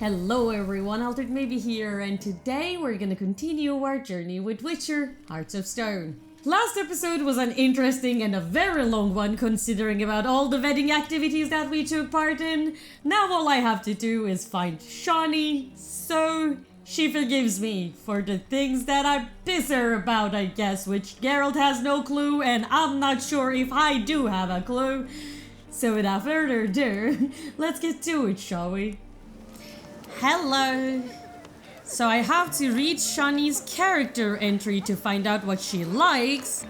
Hello everyone, Alteredmaybe here, and today we're gonna continue our journey with Witcher Hearts of Stone. Last episode was an interesting and a very long one considering about all the wedding activities that we took part in. Now all I have to do is find Shani, so she forgives me for the things that I piss her about, I guess, which Geralt has no clue and I'm not sure if I do have a clue. So without further ado, let's get to it, shall we? Hello! So I have to read Shani's character entry to find out what she likes.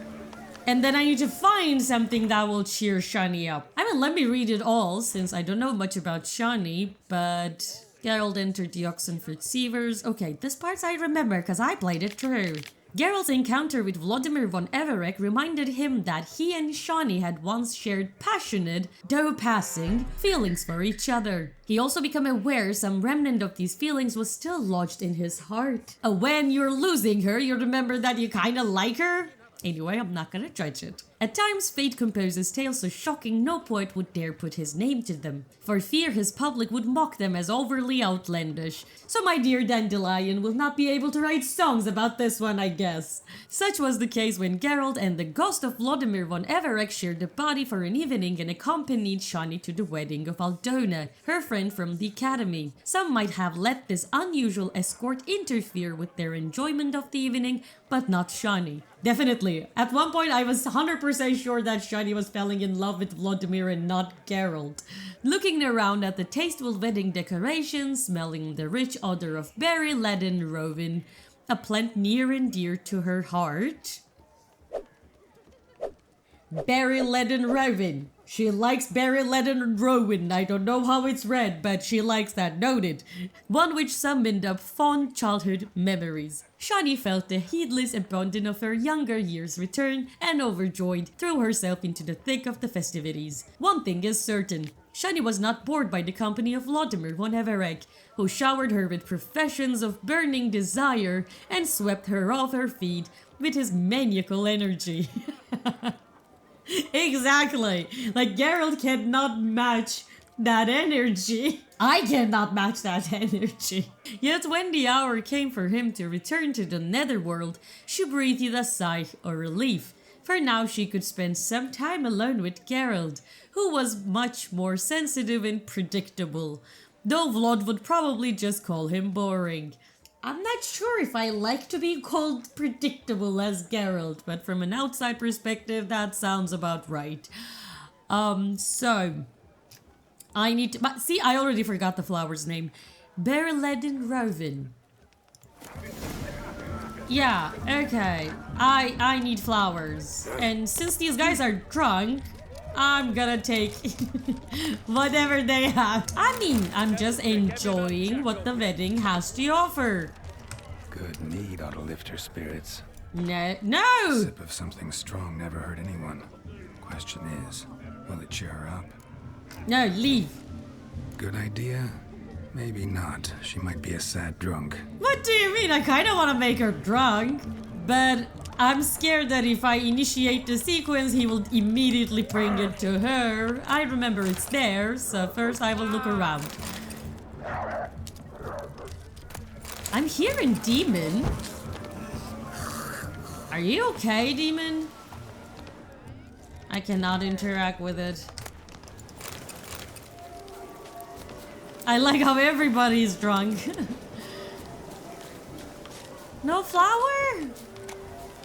And then I need to find something that will cheer Shani up. I mean, let me read it all since I don't know much about Shani, but Geralt entered the Oxenford Seavers. Okay, this part I remember because I played it through. Geralt's encounter with Vladimir von Everec reminded him that he and Shani had once shared passionate, though passing, feelings for each other. He also became aware some remnant of these feelings was still lodged in his heart. When you're losing her, you remember that you kinda like her? Anyway, I'm not gonna judge it. At times, fate composes tales so shocking no poet would dare put his name to them, for fear his public would mock them as overly outlandish. So my dear Dandelion will not be able to write songs about this one, I guess. Such was the case when Geralt and the ghost of Vladimir von Everec shared the body for an evening and accompanied Shani to the wedding of Aldona, her friend from the academy. Some might have let this unusual escort interfere with their enjoyment of the evening, but not Shani. Definitely. At one point I was 100% sure that Shani was falling in love with Vladimir and not Geralt. Looking around at the tasteful wedding decorations, smelling the rich odor of BERRY-LADEN ROWEN, a plant near and dear to her heart. BERRY-LADEN ROWEN. She likes BERRY-LADEN ROWEN. I don't know how it's read, but she likes that. Noted. One which summoned up fond childhood memories. Shani felt the heedless abandon of her younger years return and overjoyed threw herself into the thick of the festivities. One thing is certain. Shani was not bored by the company of Vladimir von Everec, who showered her with professions of burning desire and swept her off her feet with his maniacal energy. Exactly! Like, Geralt cannot match that energy. I cannot match that energy. Yet when the hour came for him to return to the netherworld, she breathed a sigh of relief, for now she could spend some time alone with Geralt, who was much more sensitive and predictable, though Vlad would probably just call him boring. I'm not sure if I like to be called predictable as Geralt, but from an outside perspective, that sounds about right. So I need to, but see, I already forgot the flower's name. BERRY-LADEN ROWEN. Yeah, okay. I need flowers. And since these guys are drunk, I'm gonna take whatever they have. I mean, I'm just enjoying what the wedding has to offer. Good mead ought to lift her spirits. No! A sip of something strong never hurt anyone. Question is, will it cheer her up? No, leave. Good idea? Maybe not. She might be a sad drunk. What do you mean? I kinda wanna make her drunk, but I'm scared that if I initiate the sequence, he will immediately bring it to her. I remember it's there, so first I will look around. I'm hearing Demon. Are you okay, Demon? I cannot interact with it. I like how everybody's drunk. No flower?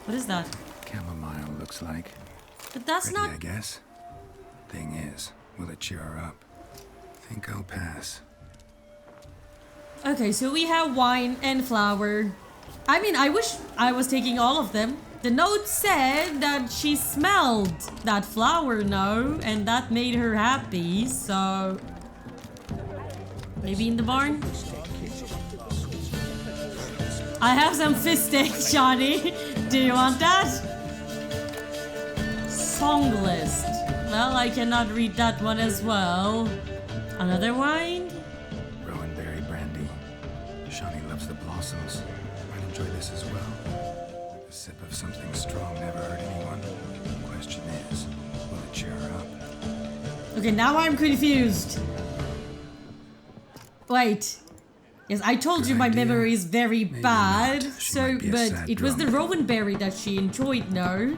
What is that? Chamomile looks like. But that's Pretty, not... I guess. Thing is, will it cheer her up? Think I'll pass. Okay, so we have wine and flower. I mean, I wish I was taking all of them. The note said that she smelled that flower now, and that made her happy, so... Maybe in the barn? I have some fish steak, Shani. Do you want that? Song list. Well, I cannot read that one as well. Another wine? Rowan berry brandy. Shani loves the blossoms. Might enjoy this as well. A sip of something strong never hurt anyone. Question is, will it cheer her up? Okay, now I'm confused. Wait. Yes, I told Good you my idea. memory is very Maybe bad. not. She So, might be a but sad it was the drunk. rowan berry that she enjoyed, no?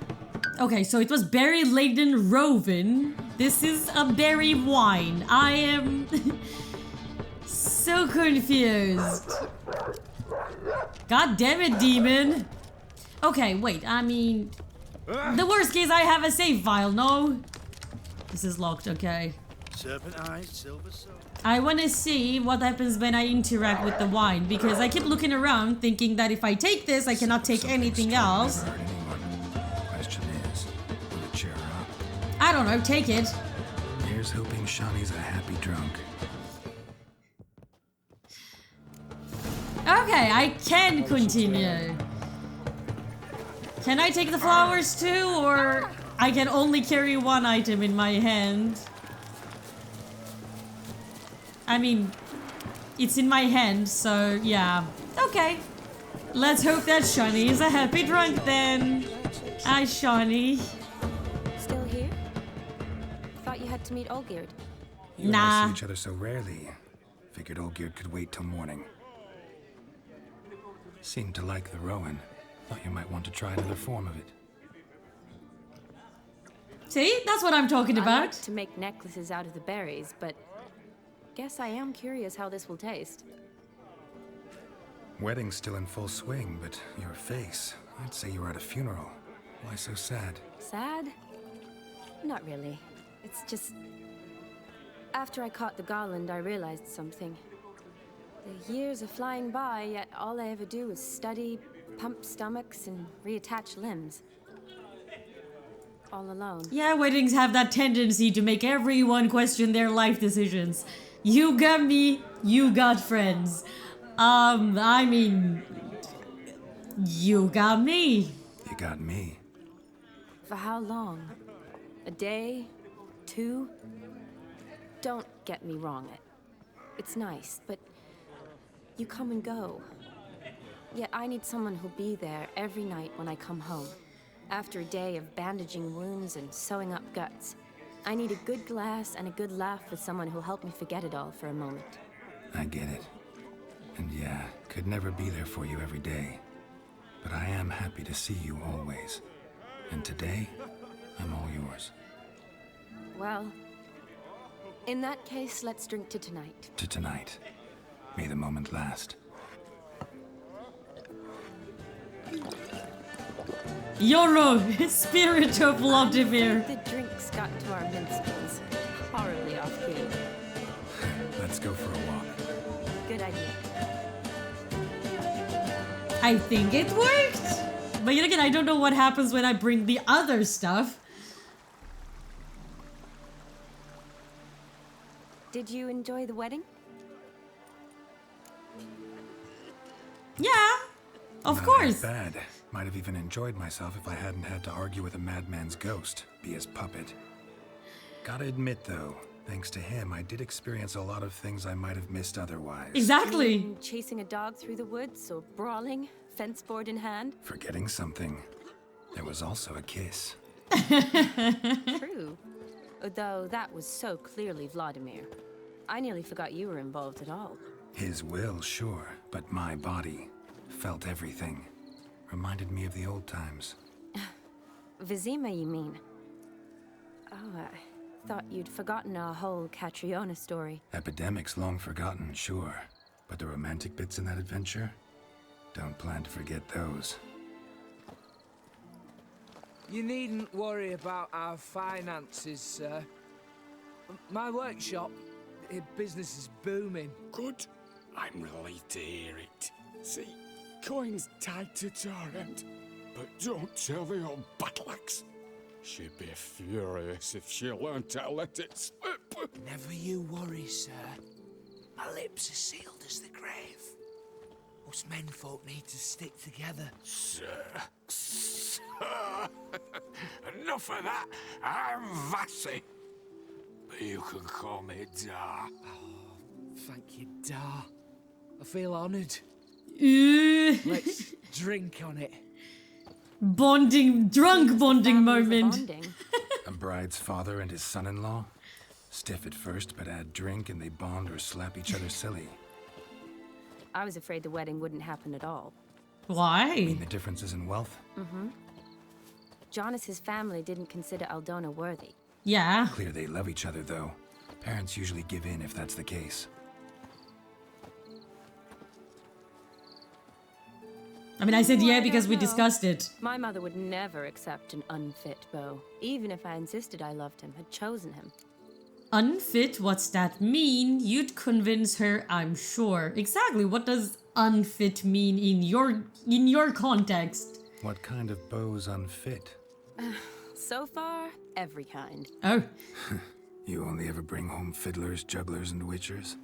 Okay, so it was berry-laden rowen. This is a berry wine. I am so confused. God damn it, demon. Okay, wait, I mean... The worst case, I have a save file, no? This is locked, okay. Serpent eyes, silver soul. I want to see what happens when I interact with the wine, because I keep looking around thinking that if I take this, I cannot take Something anything strong else. never hurt anyone. Question is, will it cheer her up? I don't know, take it. Here's hoping Shani's a happy drunk. Okay, I can continue. Can I take the flowers too, or I can only carry one item in my hand? I mean, it's in my hand, so yeah. Okay. Let's hope that Shani is a happy drunk then. Hi, Shani. Still here? Thought you had to meet Olgierd. You and I Nah. see each other so rarely. Figured Olgierd could wait till morning. Seemed to like the rowan. Thought you might want to try another form of it. See? That's what I'm talking I about. like to make necklaces out of the berries, but guess I am curious how this will taste. Wedding's still in full swing, but your face, I'd say you were at a funeral. Why so sad? Sad? Not really. It's just... After I caught the garland, I realized something. The years are flying by, yet all I ever do is study, pump stomachs, and reattach limbs. All alone. Yeah, weddings have that tendency to make everyone question their life decisions. You got me, you got friends. I mean... You got me. You got me. For how long? A day? 2? Don't get me wrong. It's nice, but you come and go. Yet I need someone who'll be there every night when I come home. After a day of bandaging wounds and sewing up guts, I need a good glass and a good laugh with someone who'll help me forget it all for a moment. I get it. And yeah, could never be there for you every day. But I am happy to see you always. And today, I'm all yours. Well, in that case, let's drink to tonight. To tonight. May the moment last. YOLO, spirit of Vladimir. The drinks got to our minstrels. Horribly off key. Let's go for a walk. Good idea. I think it worked. But yet again, I don't know what happens when I bring the other stuff. Did you enjoy the wedding? Yeah, of Not course. that bad. Might have even enjoyed myself if I hadn't had to argue with a madman's ghost, be his puppet. Gotta admit though, thanks to him, I did experience a lot of things I might have missed otherwise. Exactly. Chasing a dog through the woods, or brawling, fence board in hand? Forgetting something. There was also a kiss. True. Though that was so clearly Vladimir. I nearly forgot you were involved at all. His will, sure, but my body felt everything. Reminded me of the old times. Vizima, you mean? Oh, I thought you'd forgotten our whole Catriona story. Epidemics long forgotten, sure. But the romantic bits in that adventure? Don't plan to forget those. You needn't worry about our finances, sir. My workshop, business is booming. Good. I'm relieved to hear it. See, coin's tied to Torrent. But don't tell the old battleaxe. She'd be furious if she learned to let it slip. Never you worry, sir. My lips are sealed as the grave. Us menfolk need to stick together. Sir. Enough of that. I'm Vassy. But you can call me Dar. Thank you, Dar. I feel honoured. Let's drink on it. Bonding, drunk bonding Families are moment. bonding. A bride's father and his son-in-law? Stiff at first, but add drink and they bond or slap each other silly. I was afraid the wedding wouldn't happen at all. Why? I mean, the differences in wealth? Jonas's family didn't consider Aldona worthy. Yeah. Clear they love each other, though. Parents usually give in if that's the case. I mean, I said Ooh, yeah I because don't we know. discussed it. My mother would never accept an unfit beau, even if I insisted I loved him, had chosen him. Unfit? What's that mean? You'd convince her, I'm sure. Exactly. What does unfit mean in your context? What kind of beau's unfit? So far, every kind. Oh. You only ever bring home fiddlers, jugglers, and witchers?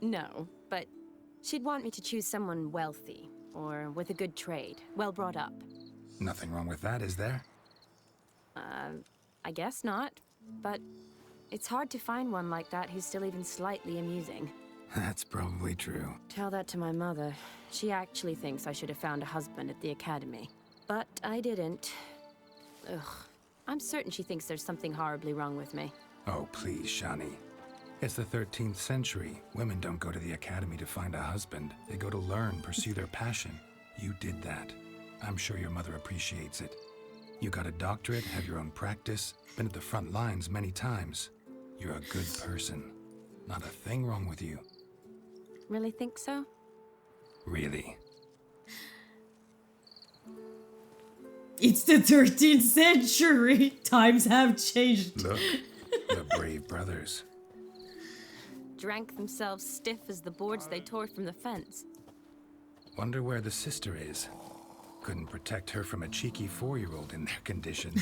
No, but she'd want me to choose someone wealthy, or with a good trade, well brought up. Nothing wrong with that, is there? I guess not, but it's hard to find one like that who's still even slightly amusing. That's probably true. Tell that to my mother. She actually thinks I should have found a husband at the academy. But I didn't. Ugh. I'm certain she thinks there's something horribly wrong with me. Oh, please, Shani. It's the 13th century. Women don't go to the academy to find a husband. They go to learn, pursue their passion. You did that. I'm sure your mother appreciates it. You got a doctorate, have your own practice, been at the front lines many times. You're a good person. Not a thing wrong with you. Really think so? Really. It's the 13th century. Times have changed. Look, the brave brothers. Drank themselves stiff as the boards they tore from the fence. Wonder where the sister is. Couldn't protect her from a cheeky 4-year-old in their condition.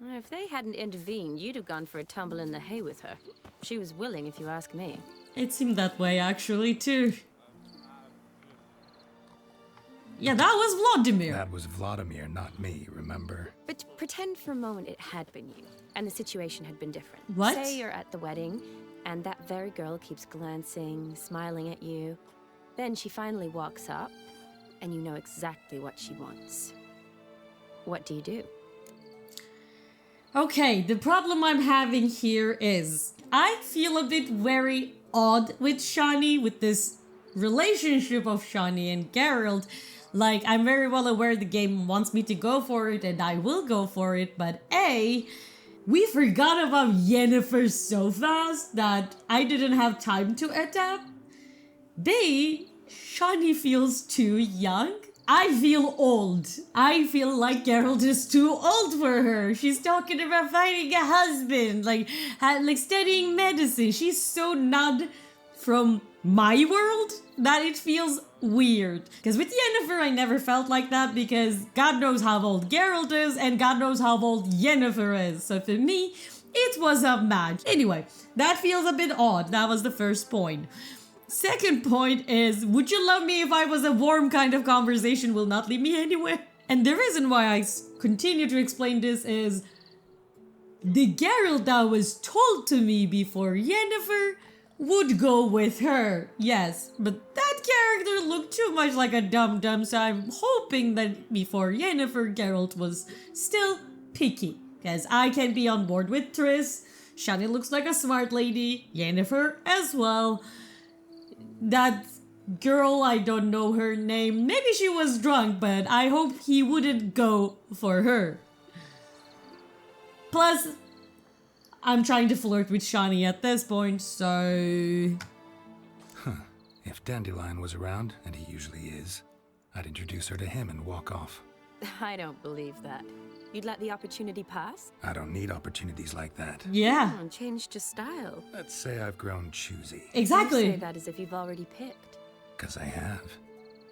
If they hadn't intervened, you'd have gone for a tumble in the hay with her. She was willing, if you ask me. It seemed that way actually too. Yeah, that was Vladimir. That was Vladimir, not me, remember? But pretend for a moment it had been you, and the situation had been different. What? Say you're at the wedding, and that very girl keeps glancing, smiling at you. Then she finally walks up, and you know exactly what she wants. What do you do? Okay, the problem I'm having here is I feel a bit very odd with Shani, with this relationship of Shani and Geralt. Like, I'm very well aware the game wants me to go for it, and I will go for it, but A, we forgot about Yennefer so fast that I didn't have time to adapt. B, Shani feels too young. I feel old. I feel like Geralt is too old for her. She's talking about finding a husband, like studying medicine. She's so not from my world that it feels weird. Because with Yennefer, I never felt like that because God knows how old Geralt is and God knows how old Yennefer is. So for me, it was a match. Anyway, that feels a bit odd. That was the first point. Second point is, would you love me if I was a warm kind of conversation will not lead me anywhere? And the reason why I continue to explain this is the Geralt that was told to me before Yennefer would go with her, yes, but that character looked too much like a dum-dum, so I'm hoping that before Yennefer, Geralt was still picky, because I can be on board with Triss. Shani looks like a smart lady, Yennefer as well. That girl, I don't know her name, maybe she was drunk, but I hope he wouldn't go for her. Plus, I'm trying to flirt with Shani at this point, so... If Dandelion was around, and he usually is, I'd introduce her to him and walk off. I don't believe that. You'd let the opportunity pass? I don't need opportunities like that. Yeah, Changed your style. Let's say I've grown choosy. You say exactly. that as if you've already picked. 'Cause I have.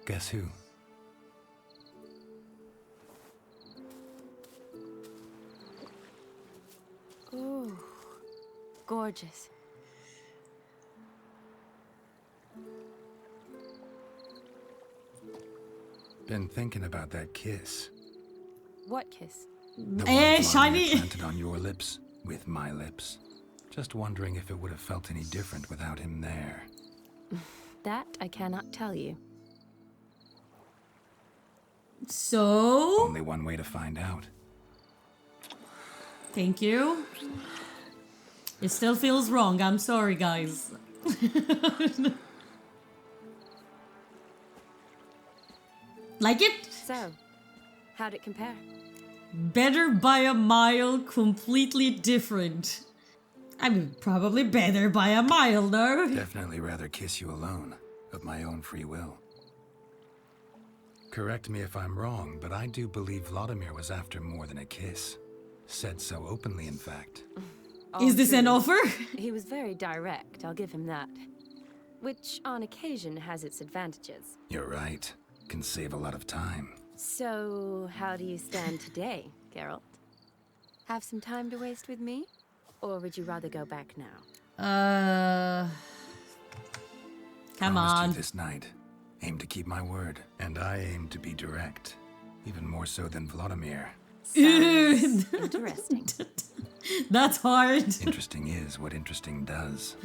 Guess who? Ooh, gorgeous. Been thinking about that kiss. What kiss? The one Eh, Vladimir Shani. planted on your lips with my lips. Just wondering if it would have felt any different without him there. That I cannot tell you. So, Only one way to find out. thank you. It still feels wrong, I'm sorry guys. Like it? So, how'd it compare? Better by a mile, completely different. I mean, probably better by a mile, no? Definitely rather kiss you alone, of my own free will. Correct me if I'm wrong, but I do believe Vladimir was after more than a kiss. Said so openly, in fact. Is this an offer? He was very direct, I'll give him that. Which, on occasion, has its advantages. You're right. Can save a lot of time. So, how do you stand today, Geralt? Have some time to waste with me? Or would you rather go back now? Come Promised on. you this night. Aim to keep my word. And I aim to be direct. Even more so than Vladimir. Sounds interesting. That's hard. Interesting is what interesting does.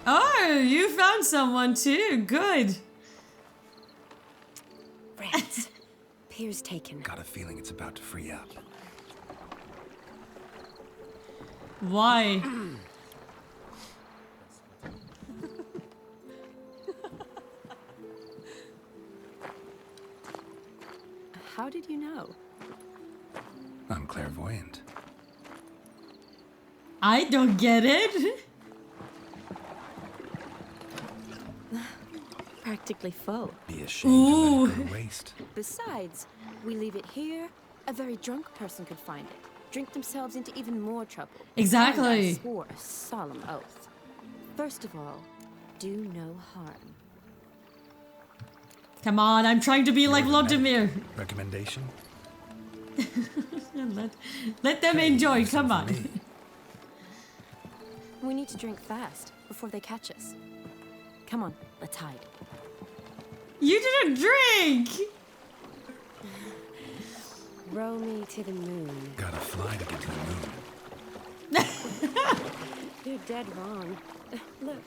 Oh, you found someone too. Good. Rats. Pier's taken. Got a feeling it's about to free up. Why? How did you know? I'm clairvoyant. I don't get it. Practically full. Be ashamed to let it go to waste. Besides, we leave it here, a very drunk person could find it, drink themselves into even more trouble. Exactly. And I swore a solemn oath. First of all, do no harm. Come on, I'm trying to be like Vladimir. Recommendation? Let them enjoy, come For on. me. We need to drink fast before they catch us. Come on, let's hide. You didn't drink! Row me to the moon. Gotta fly to get to the moon. You're dead wrong. Look,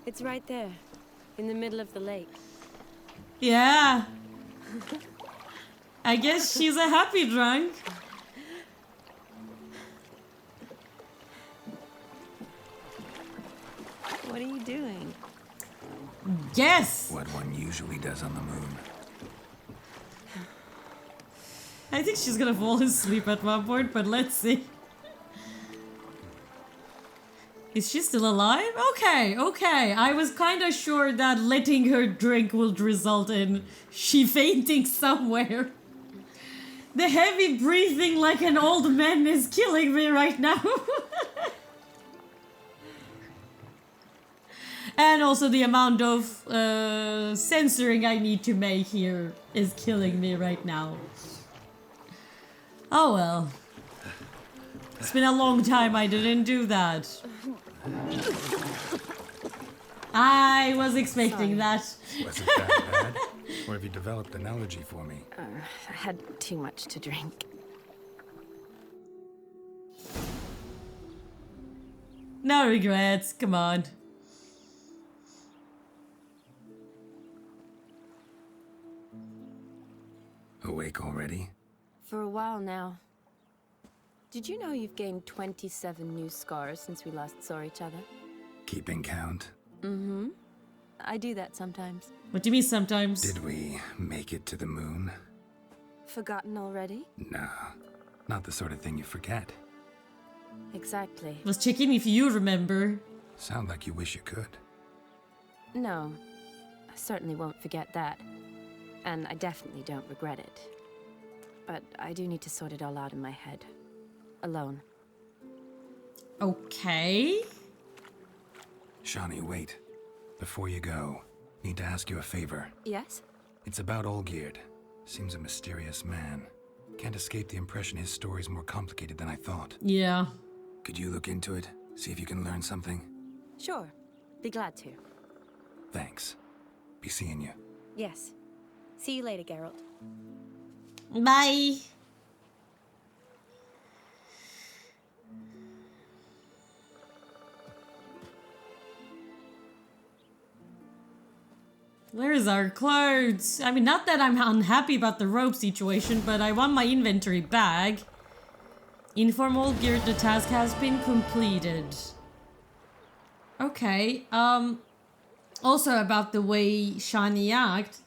it's right there, in the middle of the lake. Yeah. I guess she's a happy drunk. What are you doing? Yes! What one usually does on the moon. I think she's gonna fall asleep at one point, but let's see. Is she still alive? Okay, okay. I was kinda sure that letting her drink would result in she fainting somewhere. The heavy breathing like an old man is killing me right now. And also the amount of censoring I need to make here is killing me right now. Oh well. It's been a long time I didn't do that. I was expecting that. Was it that bad? Or have you developed an allergy for me? I had too much to drink. No regrets, come on. Awake already? For a while now. Did you know you've gained 27 new scars since we last saw each other? Keeping count? Mm-hmm. I do that sometimes. What do you mean sometimes? Did we make it to the moon? Forgotten already? Nah, not the sort of thing you forget. Exactly. Was checking if you remember. Sound like you wish you could. No, I certainly won't forget that. And I definitely don't regret it. But I do need to sort it all out in my head. Alone. Okay. Shani, wait. Before you go, need to ask you a favor. Yes? It's about Olgierd. Seems a mysterious man. Can't escape the impression his story's more complicated than I thought. Yeah. Could you look into it? See if you can learn something? Sure. Be glad to. Thanks. Be seeing you. Yes. See you later, Geralt. Bye. Where's our clothes? I mean, not that I'm unhappy about the rope situation, but I want my inventory back. Inform Olgierd the task has been completed. Okay. Also about the way Shani act,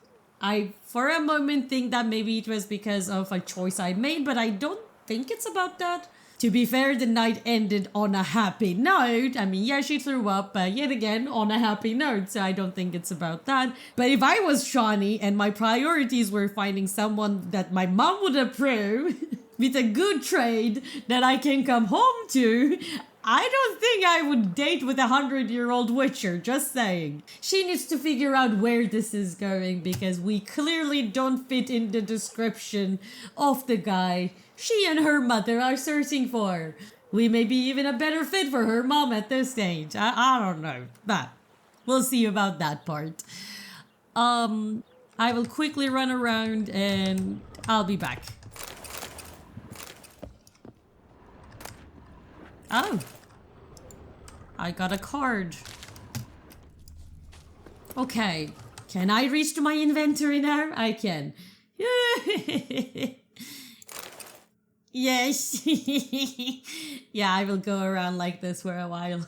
I for a moment think that maybe it was because of a choice I made, but I don't think it's about that. To be fair, the night ended on a happy note. I mean, yeah, she threw up, but yet again, on a happy note, so I don't think it's about that. But if I was Shani and my priorities were finding someone that my mom would approve with a good trade that I can come home to, I don't think I would date with a 100-year-old witcher, just saying. She needs to figure out where this is going because we clearly don't fit in the description of the guy she and her mother are searching for. We may be even a better fit for her mom at this stage. I don't know, but we'll see about that part. I will quickly run around and I'll be back. Oh, I got a card. Okay, can I reach to my inventory now? I can. Yes. Yeah, I will go around like this for a while.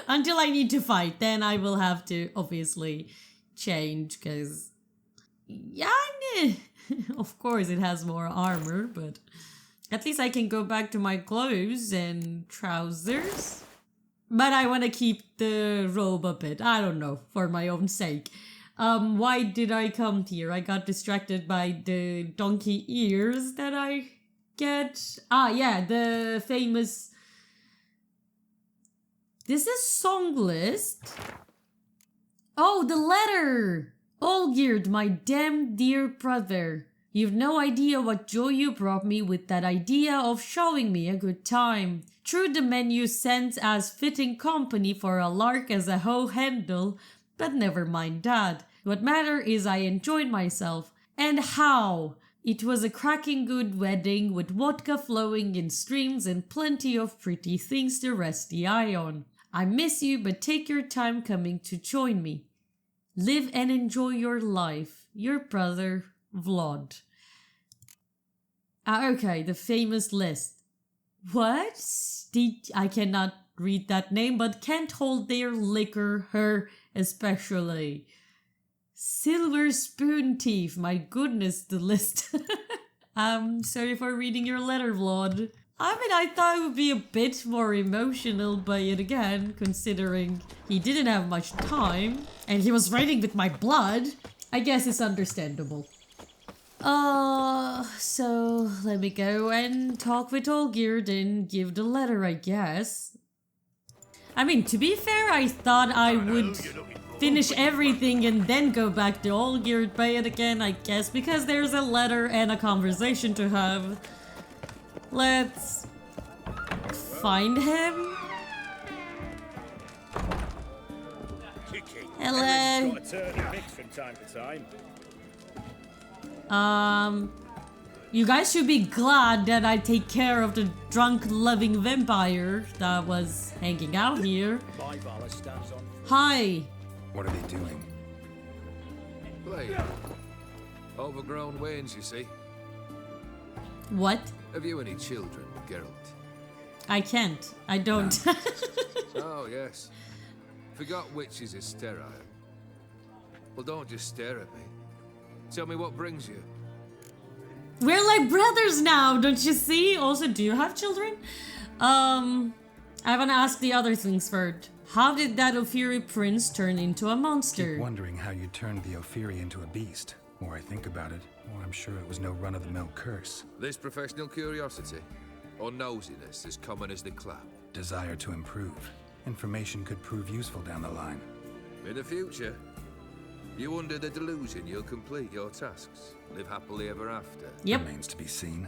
Until I need to fight. Then I will have to obviously change because... Yeah, of course it has more armor, but... At least I can go back to my clothes and trousers. But I want to keep the robe a bit. I don't know, for my own sake. Why did I come here? I got distracted by the donkey ears that I get. Ah, yeah, the famous... This is song list. Oh, the letter! Olgierd, my damn dear brother. You've no idea what joy you brought me with that idea of showing me a good time. True, the menu sends as fitting company for a lark as a hoe handle, but never mind that. What matter is I enjoyed myself. And how? It was a cracking good wedding with vodka flowing in streams and plenty of pretty things to rest the eye on. I miss you, but take your time coming to join me. Live and enjoy your life. Your brother, Vlad. Okay, the famous list. What? I cannot read that name, but can't hold their liquor, her especially. Silver spoon thief, my goodness, the list. Sorry for reading your letter, Vlad. I mean, I thought it would be a bit more emotional, but yet again, considering he didn't have much time, and he was writing with my blood, I guess it's understandable. So let me go and talk with Olgierd and give the letter, I guess. I mean, to be fair, I thought I would finish everything and then go back to Olgierd, but yet again, I guess because there's a letter and a conversation to have. Let's find him. Hello. You guys should be glad that I take care of the drunk loving vampire that was hanging out here. Hi. What are they doing? Play. Overgrown wains, you see. What? Have you any children, Geralt? I can't. I don't. Oh, yes. Forgot witches are sterile. Well, don't just stare at me. Tell me what brings you. We're like brothers now, don't you see? Also, do you have children? I wanna ask the other things first. How did that Ophiri prince turn into a monster? Keep wondering how you turned the Ophiri into a beast. The more I think about it, the more I'm sure it was no run-of-the-mill curse. This professional curiosity, or nosiness as common as the clap? Desire to improve. Information could prove useful down the line. In the future, you under the delusion you'll complete your tasks, live happily ever after. Yep. Remains to be seen.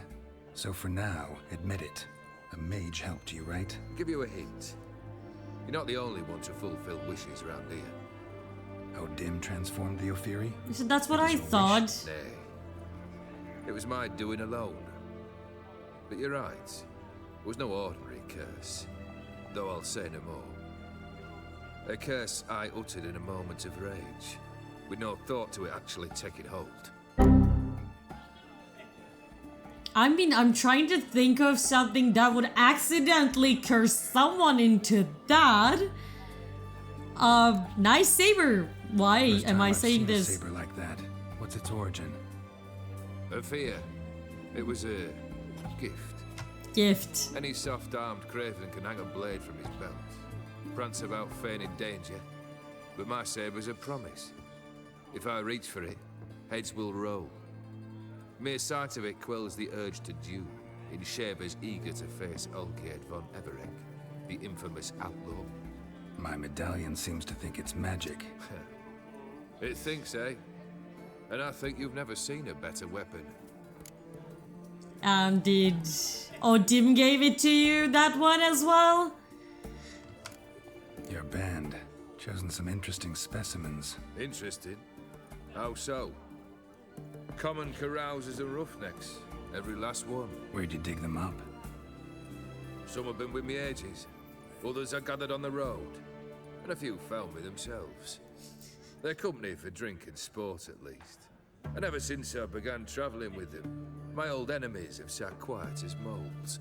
So for now, admit it. A mage helped you, right? Give you a hint. You're not the only one to fulfill wishes around here. How Dim transformed the Ophiri? So that's what I thought. Nay. It was my doing alone. But you're right. It was no ordinary curse. Though I'll say no more. A curse I uttered in a moment of rage, with no thought to it actually taking hold. I mean, I'm trying to think of something that would accidentally curse someone into that. Nice saber. Why First am time I I've saying seen a this? saber like that. What's its origin? A fear. It was a gift. Gift. Any soft-armed craven can hang a blade from his belt, prance about feigning danger, but my saber's a promise. If I reach for it, heads will roll. Mere sight of it quells the urge to duel, in shavers eager to face Olgierd von Everec, the infamous outlaw. My medallion seems to think it's magic. It thinks, eh? And I think you've never seen a better weapon. Did Odim gave it to you, that one as well? Your band. Chosen some interesting specimens. Interesting. How so? Common carousers and roughnecks. Every last one. Where'd you dig them up? Some have been with me ages. Others I gathered on the road. And a few found me themselves. They're company for drink and sport, at least. And ever since I began travelling with them, my old enemies have sat quiet as moles.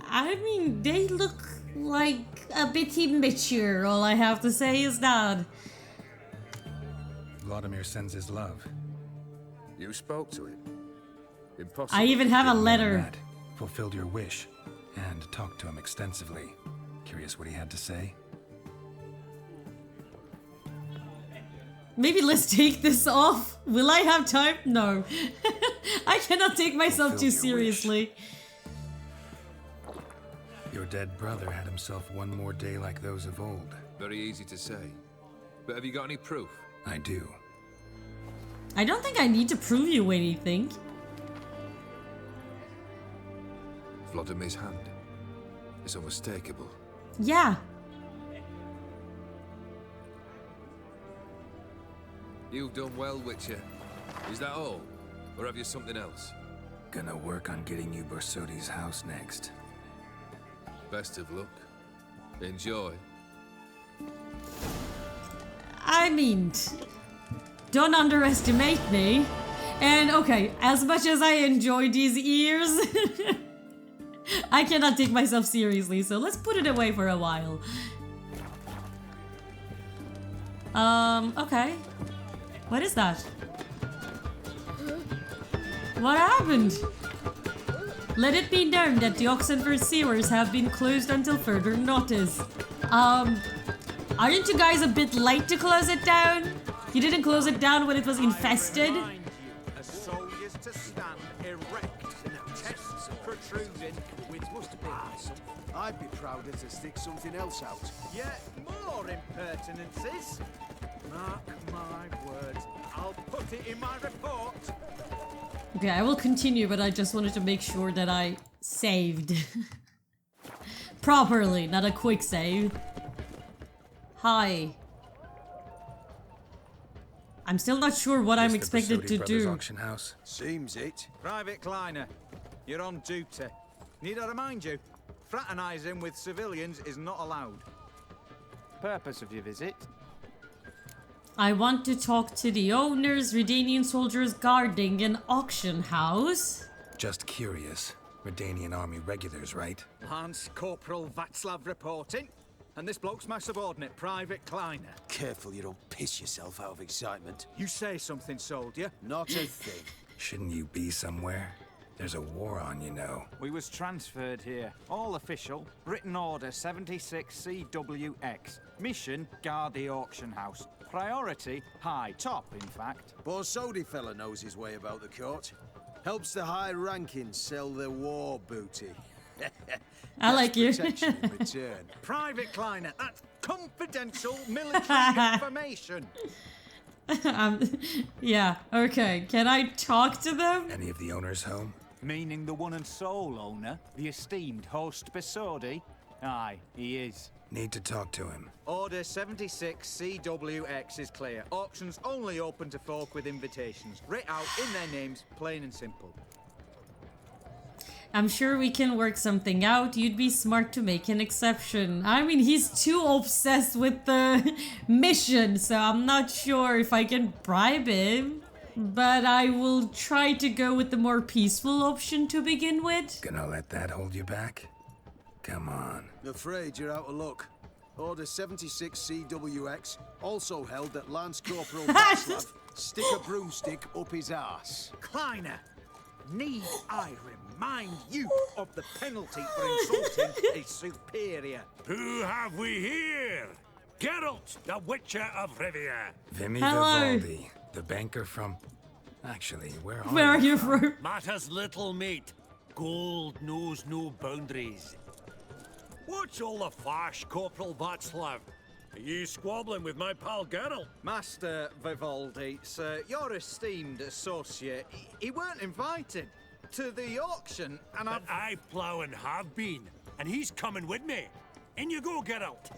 I mean, they look like a bit immature, all I have to say is that. Vladimir sends his love. You spoke to him? Impossible. I even have a Did more than letter. that. Fulfilled your wish. And talked to him extensively. Curious what he had to say? Maybe let's take this off. Will I have time? No. I cannot take myself too Fulfilled your wish. seriously. Your dead brother had himself one more day like those of old. Very easy to say. But have you got any proof? I do. I don't think I need to prove you anything. Vladimir's hand. It's unmistakable. Yeah. You've done well, Witcher. Is that all? Or have you something else? Gonna work on getting you Borsodi's house next. Best of luck. Enjoy. I mean, don't underestimate me. And okay, as much as I enjoy these ears, I cannot take myself seriously, so let's put it away for a while. Okay. What is that? What happened? Let it be known that the Oxenford sewers have been closed until further notice. Aren't you guys a bit late to close it down? You didn't close it down when it was infested? As soldiers to stand erect and tests protruding, which must have been something. I'd be prouder to stick something else out. Yet more impertinences. Mark my words, I'll put it in my report. Okay, I will continue, but I just wanted to make sure that I saved. Properly, not a quick save. Hi. I'm still not sure what I'm This the expected Borsodi to Brothers do. Auction house. Seems it. Private Kleiner, you're on duty. Need I remind you, fraternizing with civilians is not allowed. Purpose of your visit? I want to talk to the owners, Redanian soldiers guarding an auction house. Just curious. Redanian army regulars, right? Lance Corporal Václav reporting. And this bloke's my subordinate, Private Kleiner. Careful you don't piss yourself out of excitement. You say something, soldier. Not a thing. Shouldn't you be somewhere? There's a war on, you know. We was transferred here. All official. Written order 76 CWX. Mission, guard the auction house. Priority, high. Top, in fact. Borsodi fella knows his way about the court. Helps the high rankings sell their war booty. I like you. Protection in return. Private Kleiner, that's confidential military information. Yeah, okay. Can I talk to them? Any of the owners home? Meaning the one and sole owner, the esteemed host Borsodi? Aye, he is. Need to talk to him. Order 76 CWX is clear. Auctions only open to folk with invitations. Writ out in their names, plain and simple. I'm sure we can work something out. You'd be smart to make an exception. I mean, he's too obsessed with the mission, so I'm not sure if I can bribe him. But I will try to go with the more peaceful option to begin with. Gonna let that hold you back? Come on. Afraid you're out of luck. Order 76 CWX, also held that Lance Corporal Václav stick a broomstick up his arse. Kleiner, need I remind you of the penalty for insulting a superior? Who have we here? Geralt, the Witcher of Rivia. Vimy Hello. Vivaldi, the banker from... Actually, where Where are you from? Matters little, mate. Gold knows no boundaries. What's all the fash, Corporal Václav? Are you squabbling with my pal Geralt? Master Vivaldi, sir, your esteemed associate, he weren't invited to the auction, and But I plough and have been, and he's coming with me. In you go, Geralt.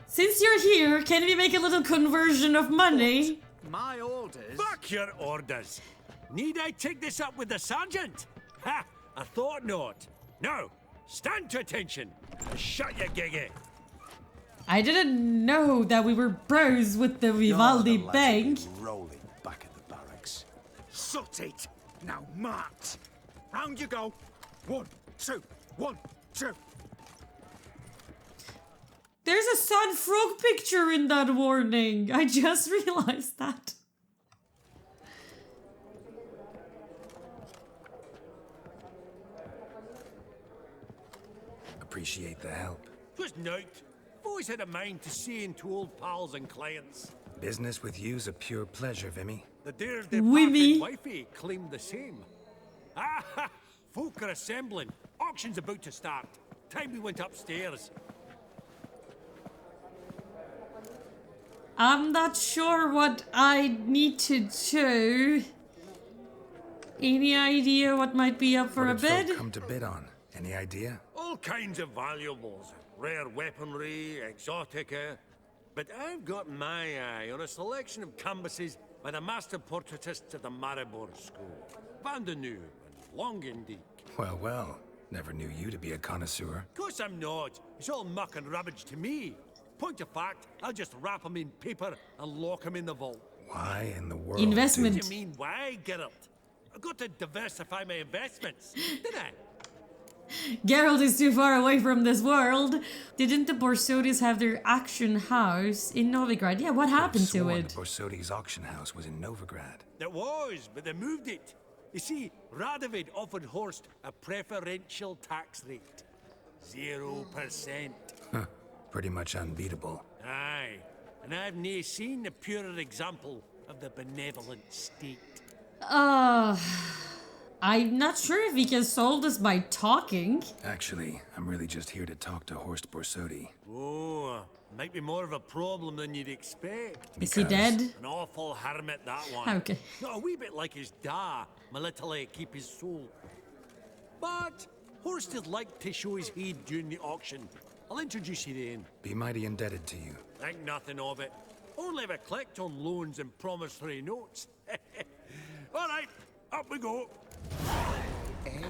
Since you're here, can we make a little conversion of money? my orders... Fuck your orders. Need I take this up with the sergeant? Ha! I thought not. No, stand to attention. Shut your giggy. I didn't know that we were bros with the Vivaldi You're the bank. lads rolling back at the barracks. Sut it! Now march! Round you go! 1, 2, 1, 2. There's a Sun Frog picture in that warning. I just realized that. Appreciate the help. Just note. I've always had a mind to seeing to old pals and clients. Business with you's a pure pleasure, Vimy. The dear Wimmy. departed wifey claimed the same. Ah ha! Folk are assembling. Auction's about to start. Time we went upstairs. I'm not sure what I need to do. Any idea what might be up for What a did folk bid? come to bid on? Any idea? All kinds of valuables. Rare weaponry, exotica. But I've got my eye on a selection of canvases by the master portraitists of the Maribor School. Van de Nieuw and Longendijk. Well, well. Never knew you to be a connoisseur. Of course I'm not. It's all muck and rubbish to me. Point of fact, I'll just wrap 'em in paper and lock 'em in the vault. Why in the world? Investment. What do you mean, why, Geralt? I've got to diversify my investments, didn't I? Geralt is too far away from this world. Didn't the Borsodis have their auction house in Novigrad? Yeah, what happened to Sworn it? Borsodi's auction house was in Novigrad. It was, but they moved it. You see, Radovid offered Horst a preferential tax rate. 0%. Huh. Pretty much unbeatable. Aye, and I've nae seen a purer example of the benevolent state. I'm not sure if we can solve this by talking. Actually, I'm really just here to talk to Horst Borsodi. Oh, might be more of a problem than you'd expect. Is he dead? An awful hermit, that one. Okay. Not a wee bit like his da, military keep his soul. But Horst would like to show his head during the auction. I'll introduce you then. Be mighty indebted to you. Think nothing of it. Only ever collect on loans and promissory notes. All right, up we go. Egg,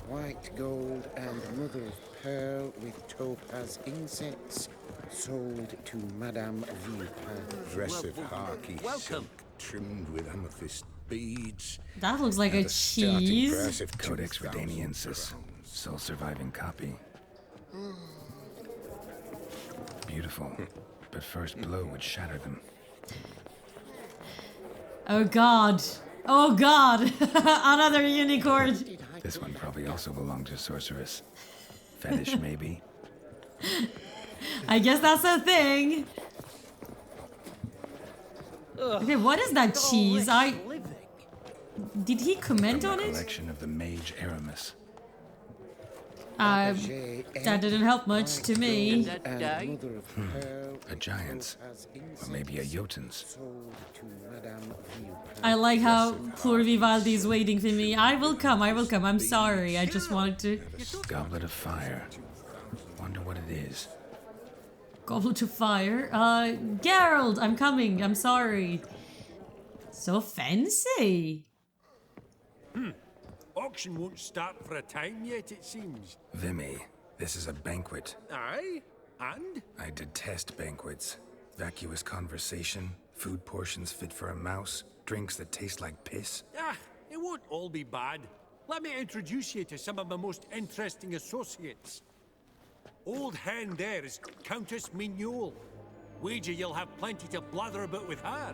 white gold, and mother of pearl with topaz incense, sold to Madame Villepin. Impressive harky Welcome. silk trimmed with amethyst beads. That looks like and a starting cheese. price of Codex 2,000 Redaniensis. Sole surviving copy. Beautiful. But first blow would shatter them. Oh god. Oh god. Another unicorn. This one probably also belonged to Sorceress. Fetish, maybe? I guess that's a thing. Okay, what is that cheese? Did he comment on it? Collection of the Mage Aramis. That didn't help much to me. A giant's. Or maybe a Jotun's. I like how poor Vivaldi's waiting for me. I will come, I'm sorry. I just wanted to. Goblet of fire. Wonder what it is. Goblet of fire. Geralt, I'm coming. I'm sorry. So fancy. Auction won't start for a time yet, it seems. Vimy, this is a banquet. Aye, and? I detest banquets. Vacuous conversation, food portions fit for a mouse, drinks that taste like piss. Ah, it won't all be bad. Let me introduce you to some of my most interesting associates. Old hen there is Countess Mignole. Wager you'll have plenty to blather about with her.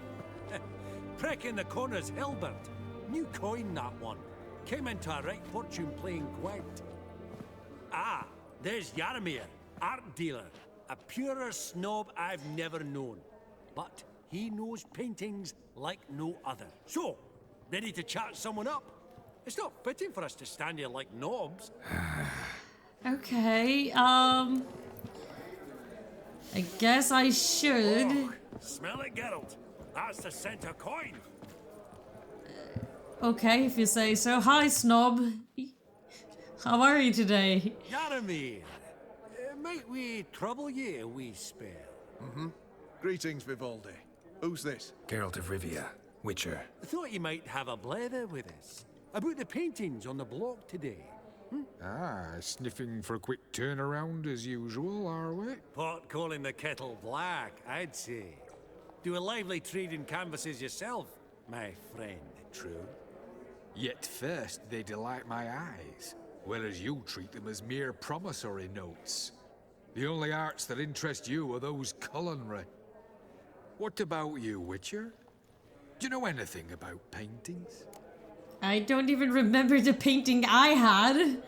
Prick in the corner's Hilbert. New coin, that one. Came into a right fortune playing quite. Ah, there's Jaromir, art dealer. A purer snob I've never known. But he knows paintings like no other. So, ready to chat someone up? It's not fitting for us to stand here like knobs. Okay, I guess I should. Oh, smell it, Geralt. That's the center coin. Okay, if you say so. Hi, Snob. How are you today? Jaromir, might we trouble ye a wee spell? Greetings, Vivaldi. Who's this? Geralt of Rivia, Witcher. I thought you might have a blather with us. About the paintings on the block today. Ah, sniffing for a quick turnaround as usual, are we? Pot calling the kettle black, I'd say. Do a lively trade in canvases yourself, my friend. True. Yet first they delight my eyes, whereas you treat them as mere promissory notes. The only arts that interest you are those culinary. What about you, Witcher? Do you know anything about paintings? I don't even remember the painting I had.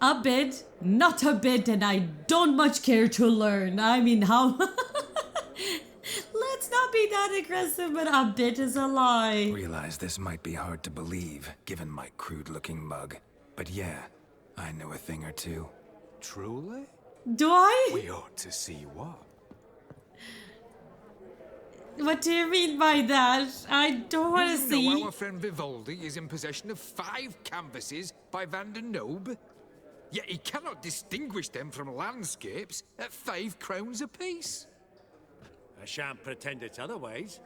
A bit, not a bit, and I don't much care to learn. I mean, how... Let's not be that aggressive, but a bit is a lie. Realize this might be hard to believe, given my crude-looking mug. But yeah, I know a thing or two. Truly? Do I? We ought to see what. What do you mean by that? I don't want to see. You know our friend Vivaldi is in possession of 5 canvases by Van der Nobe, yet he cannot distinguish them from landscapes at 5 crowns apiece. I shan't pretend it's otherwise.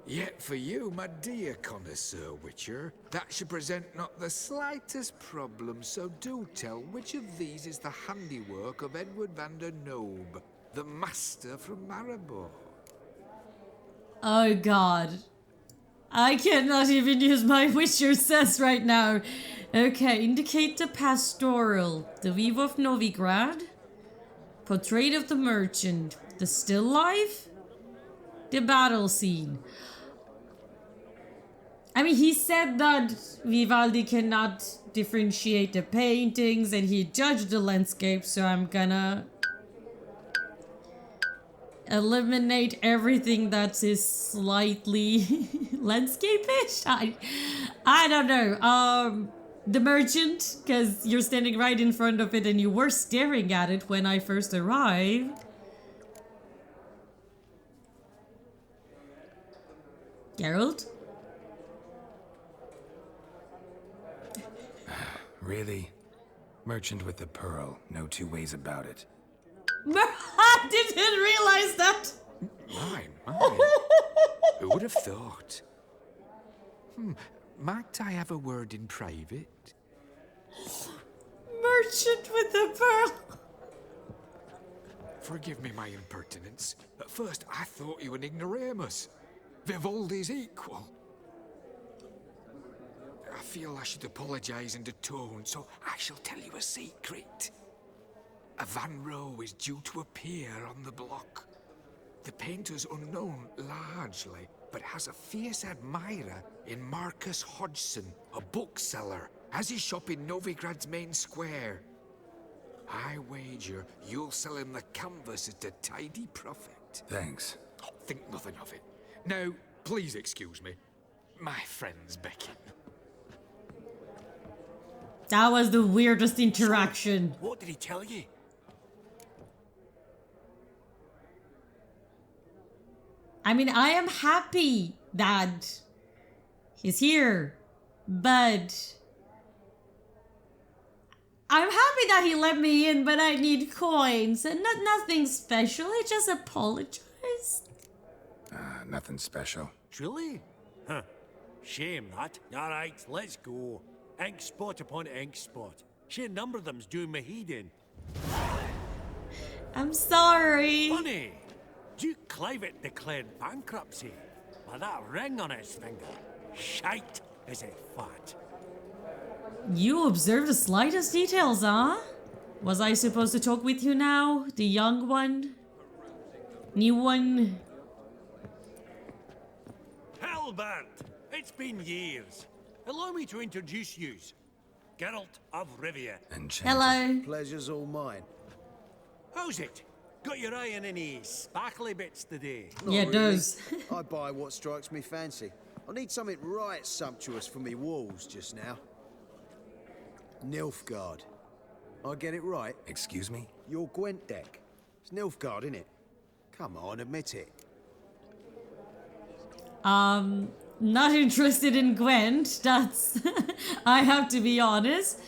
Yet for you, my dear connoisseur Witcher, that should present not the slightest problem, so do tell which of these is the handiwork of Edward van der Nobe, the master from Maribor. Oh god. I cannot even use my Witcher says right now. Okay, indicate the pastoral. The Weave of Novigrad. Portrait of the merchant. The still life. The battle scene. I mean, he said that Vivaldi cannot differentiate the paintings and he judged the landscape, so I'm gonna eliminate everything that is slightly landscape-ish. I don't know. The merchant, because you're standing right in front of it and you were staring at it when I first arrived. Geralt? Really? Merchant with the pearl, no two ways about it. I didn't realize that! My. Who would have thought? Might I have a word in private? Merchant with the pearl! Forgive me my impertinence. At first I thought you an ignoramus. Vivaldi's equal. I feel I should apologize and atone, so I shall tell you a secret. A Van Rowe is due to appear on the block. The painter's unknown, largely, but has a fierce admirer in Marcus Hodgson, a bookseller, has his shop in Novigrad's main square. I wager you'll sell him the canvas at a tidy profit. Thanks. Oh, think nothing of it. Now, please excuse me. My friend's becking. That was the weirdest interaction. So, what did he tell you? I mean, I am happy that he's here, but I'm happy that he let me in, but I need coins and nothing special. I just apologized. Nothing special. Truly? Huh. Shame that. All right, let's go. Ink spot upon ink spot. Sheer number of them's doing me heed in. I'm sorry. Funny. Duke Clivet declared bankruptcy by that ring on his finger. Shite is it fat. You observe the slightest details, huh? Was I supposed to talk with you now? The young one? New one? Halbert! It's been years. Allow me to introduce yous. Geralt of Rinbe. Hello. Pleasure's all mine. How's it? Got your eye on any sparkly bits today? Not Yeah, it really. does. I buy what strikes me fancy. I need something right sumptuous for me walls just now. Nilfgaard. I get it right? Excuse me? Your Gwent deck. It's Nilfgaard, innit? Come on, admit it. Not interested in Gwent. That's... I have to be honest.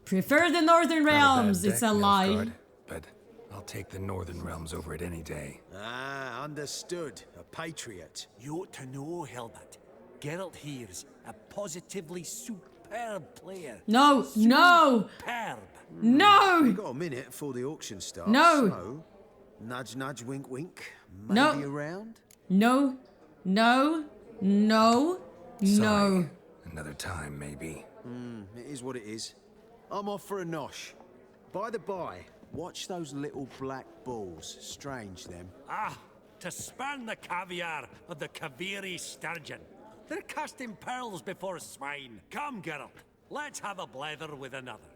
Prefer the Northern Realms. It's a lie. Nilfgaard, but I'll take the Northern Realms over it any day. Ah, understood. A patriot. You ought to know, Halbert. Geralt here's a positively superb player. No, no, Superb. no, We've got a minute before the auction starts. No. So, nudge, nudge, wink, wink. Maybe No. around? no, no, no, no. Sorry. Another time, maybe. It is what it is. I'm off for a nosh. By the by, watch those little black balls. Strange, them. Ah, to spurn the caviar of the Kaviri sturgeon. They're casting pearls before swine. Come, Geralt. Let's have a blether with another.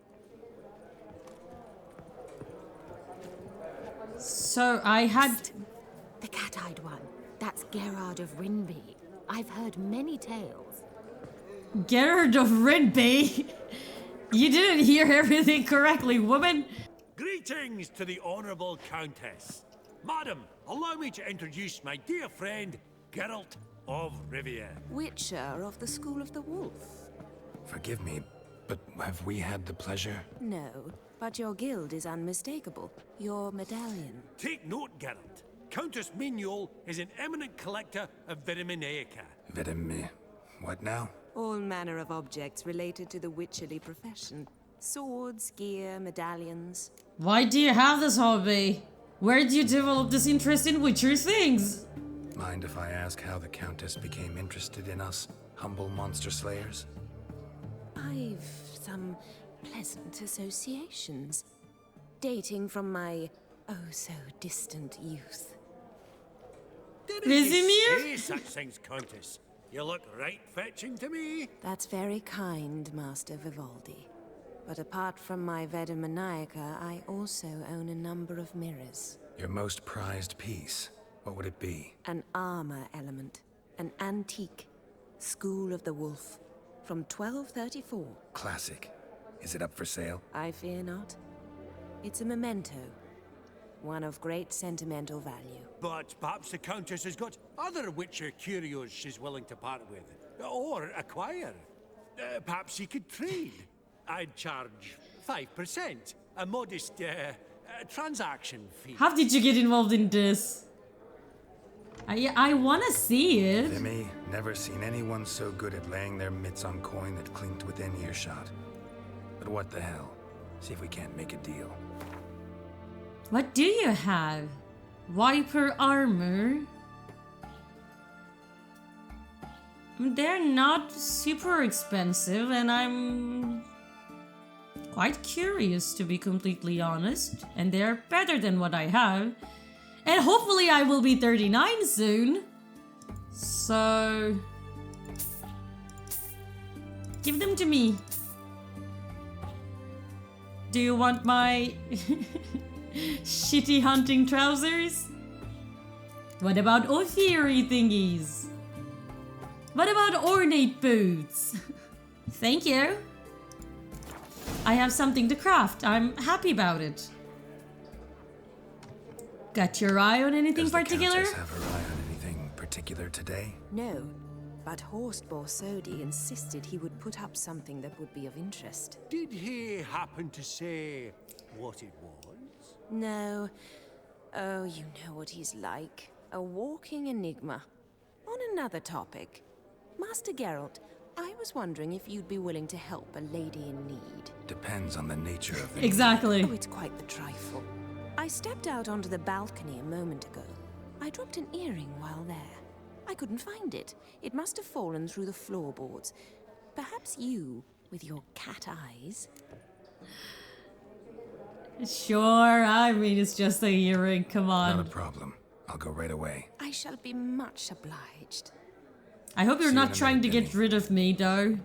So I had... The cat-eyed one. That's Gerard of Rinbe. I've heard many tales. Gerard of Rinbe. You didn't hear everything correctly, woman. Greetings to the Honourable Countess. Madam, allow me to introduce my dear friend, Geralt of Rinbe. Witcher of the School of the Wolf. Forgive me, but have we had the pleasure? No, but your guild is unmistakable. Your medallion. Take note, Geralt. Countess Mignol is an eminent collector of Vitaminaica. What now? All manner of objects related to the witcherly profession. Swords, gear, medallions. Why do you have this hobby? Where did you develop this interest in Witcher things? Mind if I ask how the Countess became interested in us, humble monster slayers? I've some pleasant associations. Dating from my oh-so-distant youth. Didn't Vesemir? you say such things, Countess? You look right fetching to me. That's very kind, Master Vivaldi. But apart from my Vitaminaica, I also own a number of mirrors. Your most prized piece, what would it be? An armor element. An antique. School of the Wolf. From 1234. Classic. Is it up for sale? I fear not. It's a memento. One of great sentimental value. But perhaps the Countess has got other Witcher curios she's willing to part with. Or acquire. Perhaps she could trade. I'd charge 5%. A modest transaction fee. How did you get involved in this? I want to see it. Vimy, never seen anyone so good at laying their mitts on coin that clinked within earshot. But what the hell? See if we can't make a deal. What do you have? Viper armor? They're not super expensive, and I'm quite curious, to be completely honest. And they're better than what I have. And hopefully I will be 39 soon. So... give them to me. Do you want my shitty hunting trousers? What about Ophiri thingies? What about ornate boots? Thank you. I have something to craft. I'm happy about it. Got your eye on anything Does particular? the Countess have her eye on anything particular today? No, but Horst Borsodi insisted he would put up something that would be of interest. Did he happen to say what it was? No. Oh, you know what he's like. A walking enigma. On another topic. Master Geralt, I was wondering if you'd be willing to help a lady in need. Depends on the nature of the... Exactly. Oh, it's quite the trifle. I stepped out onto the balcony a moment ago. I dropped an earring while there. I couldn't find it. It must have fallen through the floorboards. Perhaps you, with your cat eyes... Sure, I mean, it's just a hearing, come on. Not a problem. I'll go right away. I shall be much obliged. I hope you're See you not in a trying to minute, get rid of me, though.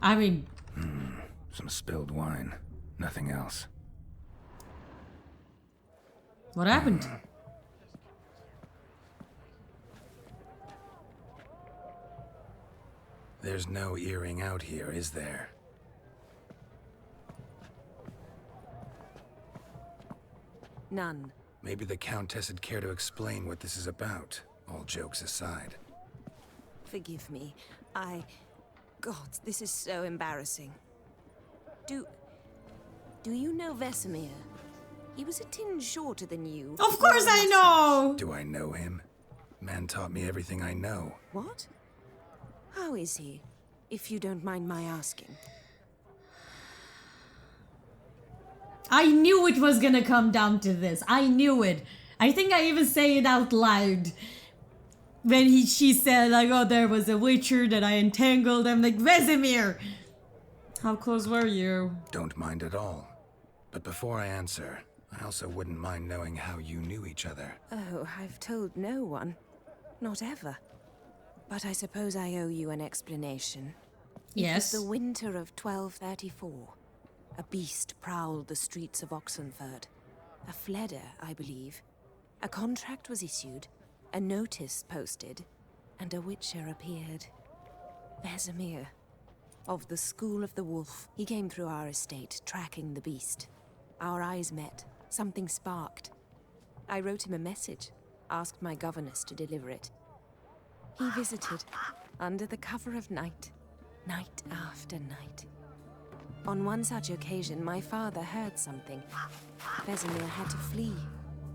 I mean... Some spilled wine. Nothing else. What happened? There's no earring out here, is there? None. Maybe the Countess would care to explain what this is about, all jokes aside. Forgive me. God, this is so embarrassing. Do you know Vesemir? He was a tinge shorter than you. Of course I know! Do I know him? Man taught me everything I know. What? How is he, if you don't mind my asking? I knew it was gonna come down to this. I knew it. I think I even say it out loud. When she said, like, oh, there was a witcher that I entangled. I'm like, Vesemir! How close were you? Don't mind at all. But before I answer, I also wouldn't mind knowing how you knew each other. Oh, I've told no one. Not ever. But I suppose I owe you an explanation. Yes. It was the winter of 1234. A beast prowled the streets of Oxenford. A fledder, I believe. A contract was issued, a notice posted, and a witcher appeared. Vesemir. Of the School of the Wolf. He came through our estate, tracking the beast. Our eyes met. Something sparked. I wrote him a message, asked my governess to deliver it. He visited, under the cover of night, night after night. On one such occasion, my father heard something. Vesemir had to flee.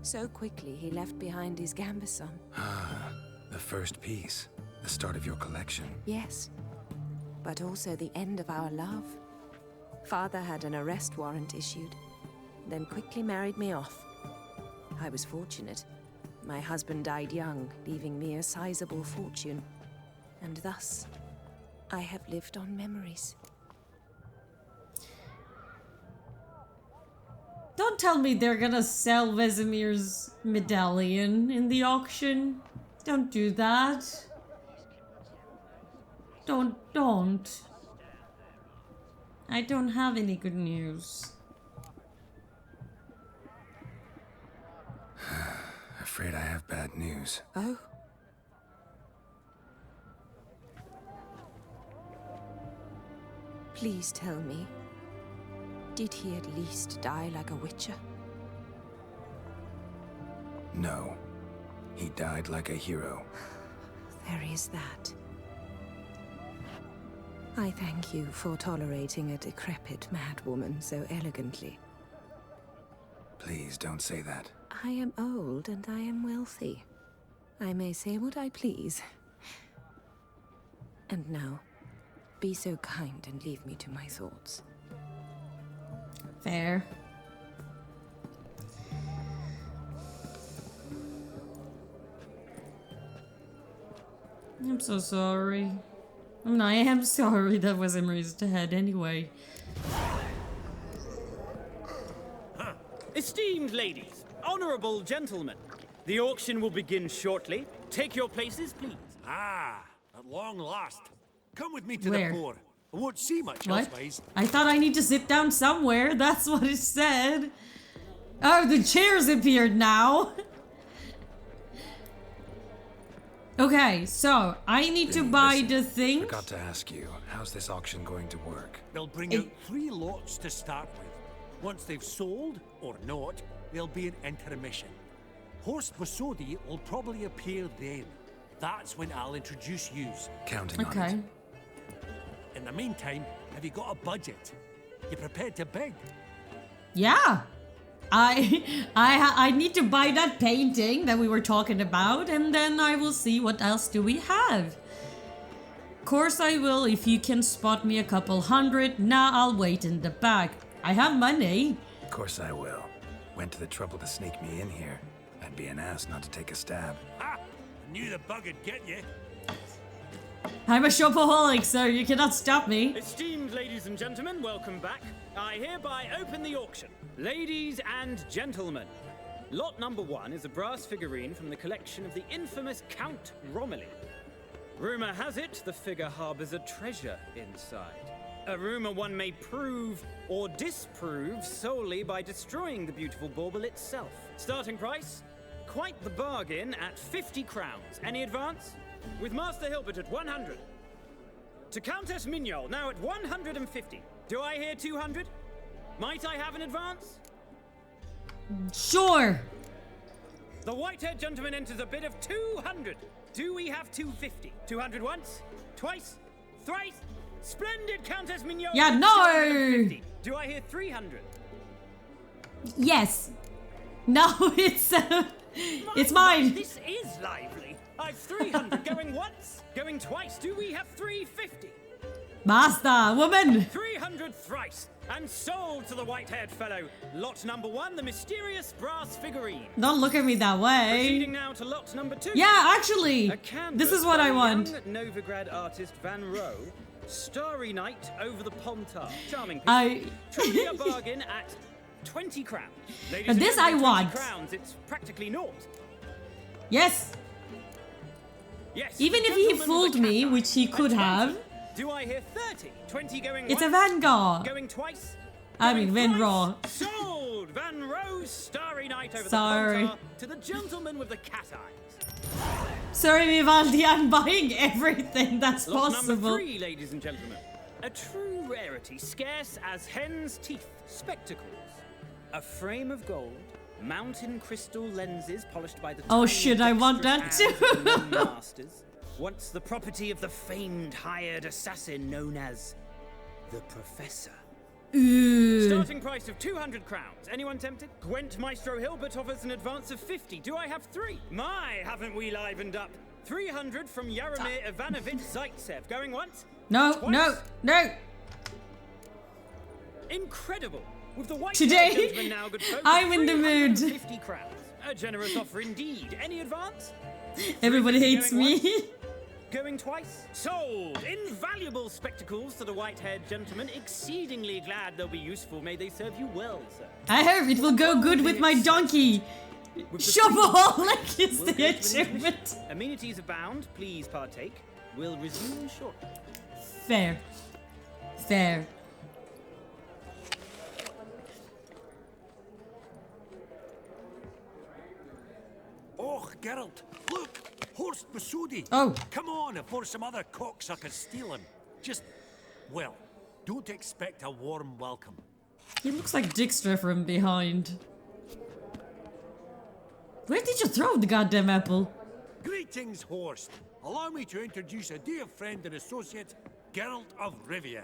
So quickly, he left behind his gambeson. Ah, the first piece. The start of your collection. Yes, but also the end of our love. Father had an arrest warrant issued, then quickly married me off. I was fortunate. My husband died young, leaving me a sizable fortune. And thus, I have lived on memories. Don't tell me they're gonna sell Vesemir's medallion in the auction. Don't do that. Don't. I don't have any good news. Afraid I have bad news. Oh? Please tell me, did he at least die like a witcher? No. He died like a hero. There is that. I thank you for tolerating a decrepit madwoman so elegantly. Please don't say that. I am old and I am wealthy. I may say what I please. And now, be so kind and leave me to my thoughts. Fair. I'm so sorry. I mean, I am sorry that Vesemir's dead anyway. Esteemed ladies, honorable gentlemen, the auction will begin shortly. Take your places, please. Ah, at long last. Come with me to Where? the poor. I won't see much What? elsewise. I thought I need to sit down somewhere. That's what it said. Oh, the chairs appeared now. Okay, so I need to buy the thing. Forgot to ask you, how's this auction going to work? They'll bring out 3 lots to start with. Once they've sold, or not, there'll be an intermission. Horst Borsodi will probably appear then. That's when I'll introduce yous. Counting on Okay. it. In the meantime, have you got a budget? You prepared to beg? Yeah. I need to buy that painting that we were talking about, and then I will see what else do we have. Of course I will if you can spot me a couple hundred. Nah, I'll wait in the back. I have money. Of course I will. Went to the trouble to sneak me in here. I'd be an ass not to take a stab. Ha! Knew the bug would get you. I'm a shopaholic, so you cannot stop me. Esteemed ladies and gentlemen, welcome back. I hereby open the auction. Ladies and gentlemen, lot number 1 is a brass figurine from the collection of the infamous Count Romilly. Rumor has it the figure harbors a treasure inside. A rumor one may prove or disprove solely by destroying the beautiful bauble itself. Starting price? Quite the bargain at 50 crowns. Any advance? With Master Hilbert at 100. To Countess Mignol, now at 150. Do I hear 200? Might I have an advance? Sure. The white-haired gentleman enters a bid of 200. Do we have 250? 200 once? Twice? Thrice? Splendid Countess Mignol! Yeah, no! Do I hear 300? Yes. No, it's mine. This is lively. I've 300 going once, going twice. Do we have 350? Master, woman. 300 thrice, and sold to the white-haired fellow. Lot number 1, the mysterious brass figurine. Don't look at me that way. Proceeding now to lot number 2. Yeah, actually, this is what I want. Young Novigrad artist Van Rowe, Starry Night over the Pontar. Charming piece. Truly a bargain at 20 crowns. Ladies But and this I gentlemen, want. 20 crowns, it's practically naught. Yes. Yes. Even if he fooled me, which he could have. Do I hear 30? 20 going It's once, a Vanguard. Going twice? I mean, Van Rowe. Sold! Van Rowe's Starry Night over Sorry. the Pontar to the gentleman with the cat eyes. Sorry, Vivaldi, I'm buying everything that's Lot possible. number 3, ladies and gentlemen. A true rarity, scarce as hen's teeth. Spectacles. A frame of gold, mountain crystal lenses polished by the Oh tiny, shit, I want that dexterous too. hands of the masters. Once the property of the famed hired assassin known as the Professor. Ooh. Starting price of 200 crowns. Anyone tempted? Gwent Maestro Hilbert offers an advance of 50. Do I have 3? My, haven't we livened up? 300 from Yaromir Ivanovich Zaitsev. Going once? No, Twice? no, no. Incredible. With the white Today, gentleman now, good folk, I'm in the mood. 50 crowns. A generous offer indeed. Any advance? Everybody hates Going me. once? Going twice? Sold! Invaluable spectacles to the white-haired gentleman. Exceedingly glad they'll be useful. May they serve you well, sir. I hope it will go good with my donkey. Shopaholic is the achievement. Amenities abound. Please partake. We'll resume shortly. Fair. Fair. Oh, Geralt, look! Horst Borsodi! Oh. Come on, before some other cocksuckers steal him. Just, well, don't expect a warm welcome. He looks like Dijkstra from behind. Where did you throw the goddamn apple? Greetings, Horst. Allow me to introduce a dear friend and associate, Geralt of Rivia.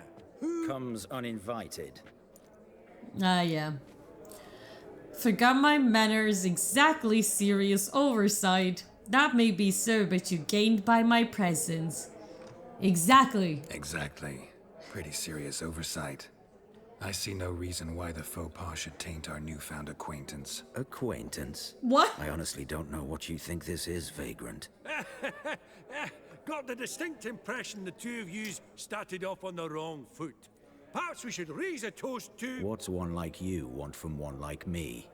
Comes uninvited. Ah, yeah. Forgot my manners, exactly serious oversight. That may be so, but you gained by my presence. Exactly. Exactly. Pretty serious oversight. I see no reason why the faux pas should taint our newfound acquaintance. Acquaintance? What? I honestly don't know what you think this is, Vagrant. Got the distinct impression the two of yous started off on the wrong foot. Perhaps we should raise a toast to... What's one like you want from one like me?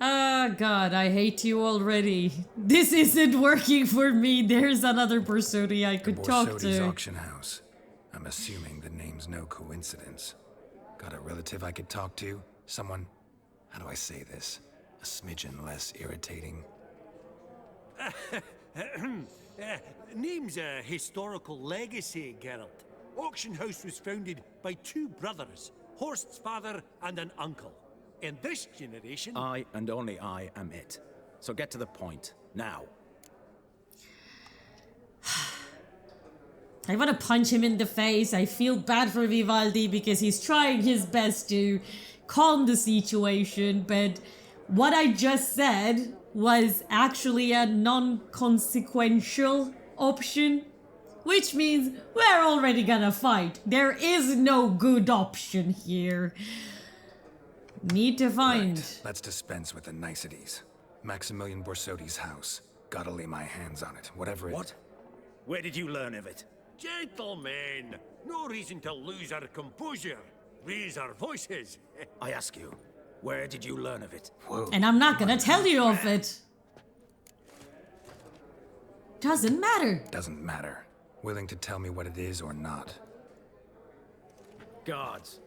Ah, God, I hate you already. This isn't working for me. There's another Borsodi I could talk Borsodi's to. auction house. I'm assuming the name's no coincidence. Got a relative I could talk to? Someone, how do I say this? A smidgen less irritating. Name's a historical legacy, Geralt. Auction house was founded by two brothers, Horst's father and an uncle. In this generation... I and only I am it. So get to the point, now. I want to punch him in the face. I feel bad for Vivaldi because he's trying his best to calm the situation, but what I just said was actually a non-consequential option, which means we're already gonna fight. There is no good option here. Need to find... Right. Let's dispense with the niceties. Maximilian Borsodi's house. Gotta lay my hands on it, whatever it... What? Where did you learn of it? Gentlemen, no reason to lose our composure. Raise our voices. I ask you, where did you learn of it? Whoa. And I'm not gonna tell you of it. Doesn't matter. Doesn't matter. Willing to tell me what it is or not? Guards,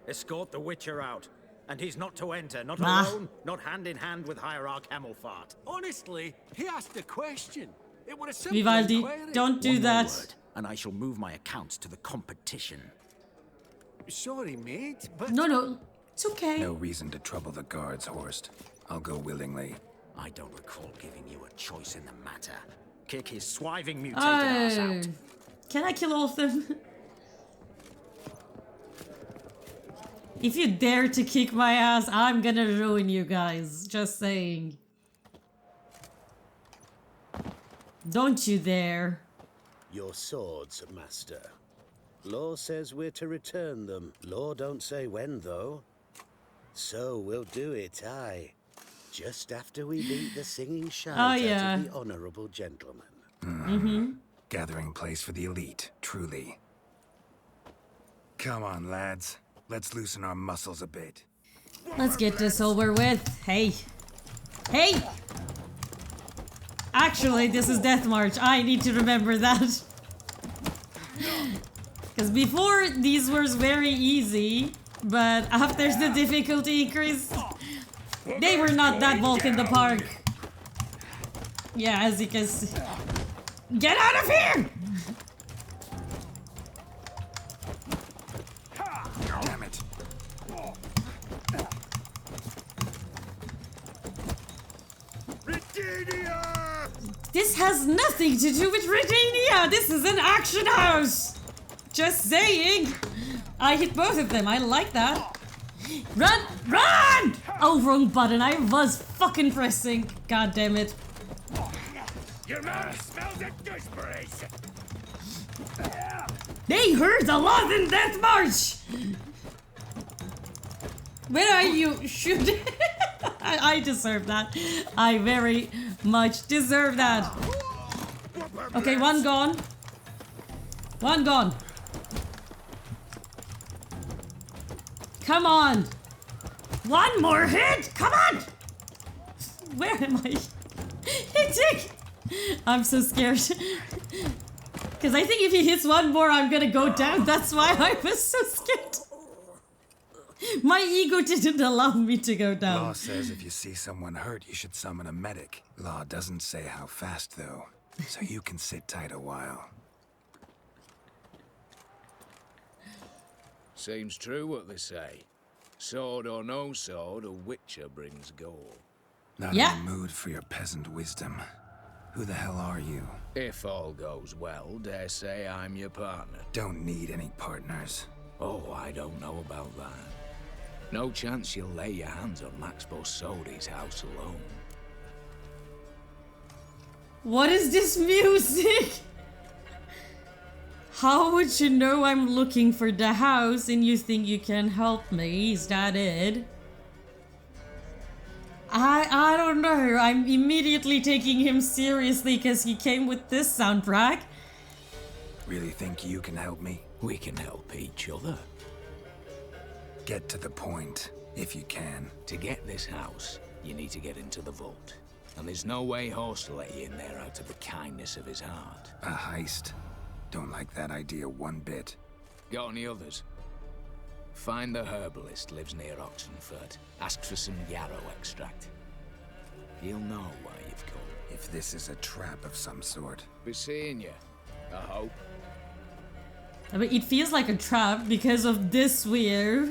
escort the Witcher out. And he's not to enter, not Nah. alone, not hand in hand with Hierarch Camelfart. Honestly, he asked a question. It would have simple Vivaldi, inquiry. don't do One more that. word, and I shall move my accounts to the competition. Sorry, mate, but... No, it's okay. No reason to trouble the guards, Horst. I'll go willingly. I don't recall giving you a choice in the matter. Kick his swiving mutated ass Oh. out. Can I kill all of them? If you dare to kick my ass, I'm gonna ruin you guys. Just saying. Don't you dare. Your swords, master. Law says we're to return them. Law don't say when, though. So we'll do it, aye. Just after we beat the singing shite out of the honourable gentleman. Gathering place for the elite, truly. Come on, lads. Let's loosen our muscles a bit. Let's get this over with. Hey. Hey! Actually, this is Death March. I need to remember that. Because before, these were very easy. But after the difficulty increase, they were not that walk in the park. Yeah, as you can see. Get out of here! Damn it. This has nothing to do with Redania! This is an action house! Just saying! I hit both of them, I like that. Run! Run! Oh, wrong button, I was fucking pressing. God damn it. Your mouth smells of gooseberries. They heard a lot in Death March! Where are you? Shoot! I deserve that. I very much deserve that. Okay, one gone. One gone. Come on. One more hit! Come on! Where am I hitting? I'm so scared. Because I think if he hits one more, I'm gonna go down. That's why I was so scared. My ego didn't allow me to go down. Law says if you see someone hurt, you should summon a medic. Law doesn't say how fast, though. So you can sit tight a while. Seems true what they say. Sword or no sword, a witcher brings gold. Not in the mood for your peasant wisdom. Who the hell are you? If all goes well, dare say I'm your partner. Don't need any partners. Oh, I don't know about that. No chance you'll lay your hands on Max Borsodi's house alone. What is this music? How would you know I'm looking for the house and you think you can help me? Is that it? I don't know. I'm immediately taking him seriously because he came with this soundtrack. Really think you can help me? We can help each other. Get to the point, if you can. To get this house, you need to get into the vault. And there's no way Horst will let you in there out of the kindness of his heart. A heist? Don't like that idea one bit. Got any others? Find the herbalist lives near Oxenford. Ask for some yarrow extract. He'll know why you've come. If this is a trap of some sort. Be seeing you, I hope. I mean, it feels like a trap because of this weird.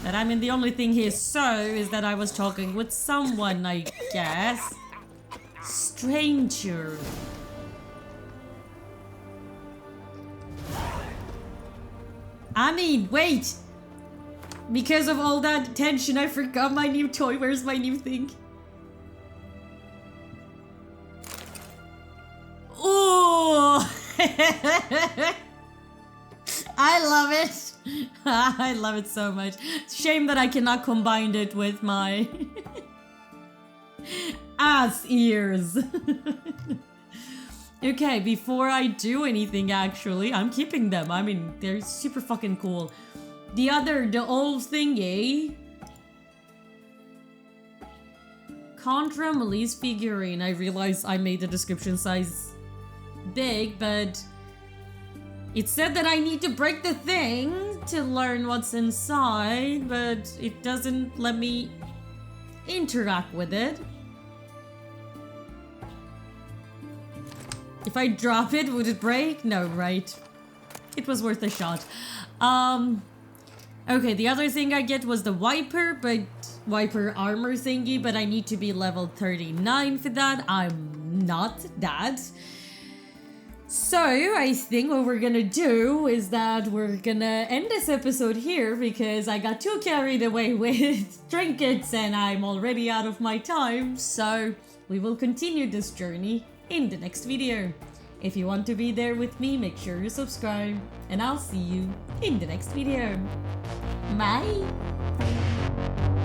And I mean, the only thing he saw is that I was talking with someone, I guess. Stranger. I mean, wait! Because of all that tension, I forgot my new toy. Where's my new thing? Oh! I love it! I love it so much. Shame that I cannot combine it with my ass ears. Okay, before I do anything, actually, I'm keeping them. I mean, they're super fucking cool. The old thingy. Contra Melis figurine. I realize I made the description size big, but it said that I need to break the thing to learn what's inside, but it doesn't let me interact with it. If I drop it, would it break? No, right? It was worth a shot. Okay, the other thing I get was the Viper armor thingy, but I need to be level 39 for that. I'm not that. So, I think what we're gonna do is that we're gonna end this episode here because I got too carried away with trinkets and I'm already out of my time. So, we will continue this journey in the next video. If you want to be there with me, make sure you subscribe, and I'll see you in the next video. Bye!